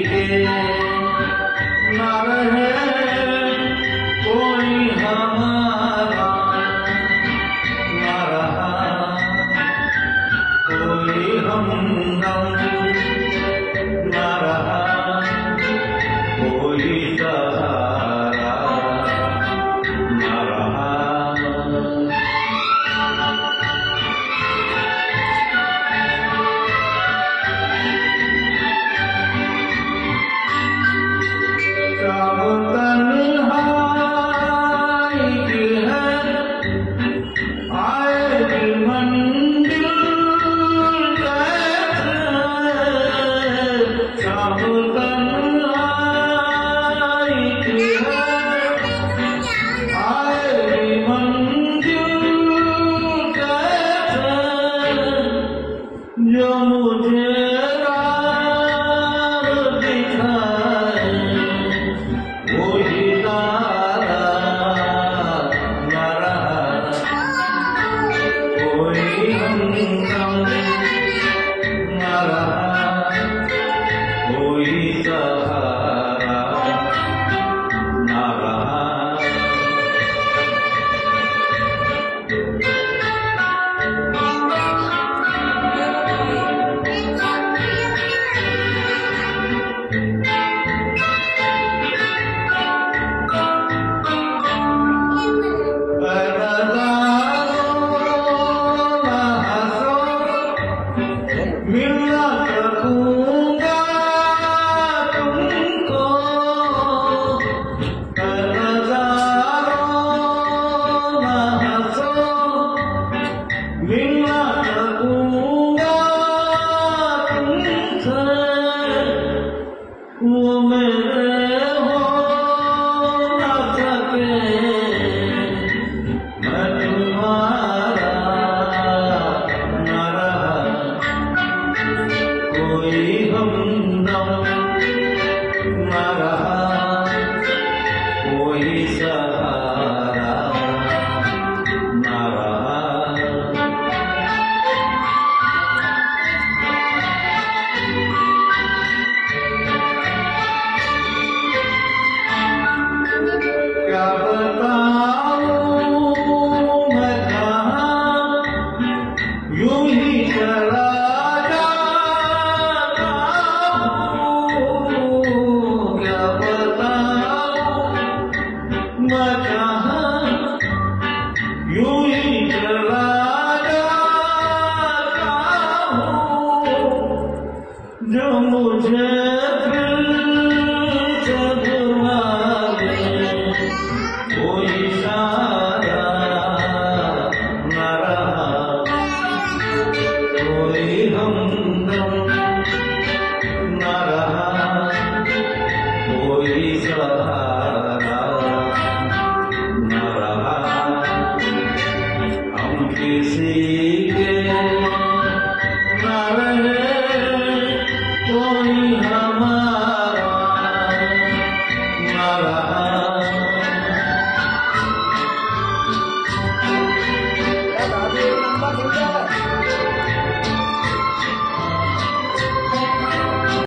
के न रहे कोई हमारा, न रहा कोई हमदम, न रहा कोई सहारा, न रहा। जो मुझे राह दिखाए वही तारा, न रहा कोई हमदम, न रहा कोई सहारा, न रहा। मिलना सकूंगा तुमको, नज़ारों न हंसो, मिलना सकूंगा तुमसे, वो मेरे हो न सके, मैं तुम्हारा न रहा कोई हमदम, न रहा कोई सहारा, न रहा। क्या बताऊं मैं कहाँ यूं ही चला जाता हूँ, क्या बताऊं मैं कहाँ यूं ही चला जाता हूँ, जो मुझे फिर से बुलावे कोई साया, न रहा कोई हमदम, न रहा कोई सहारा, न रहा। हम किसी के न रहे कोई हमारा, न रहा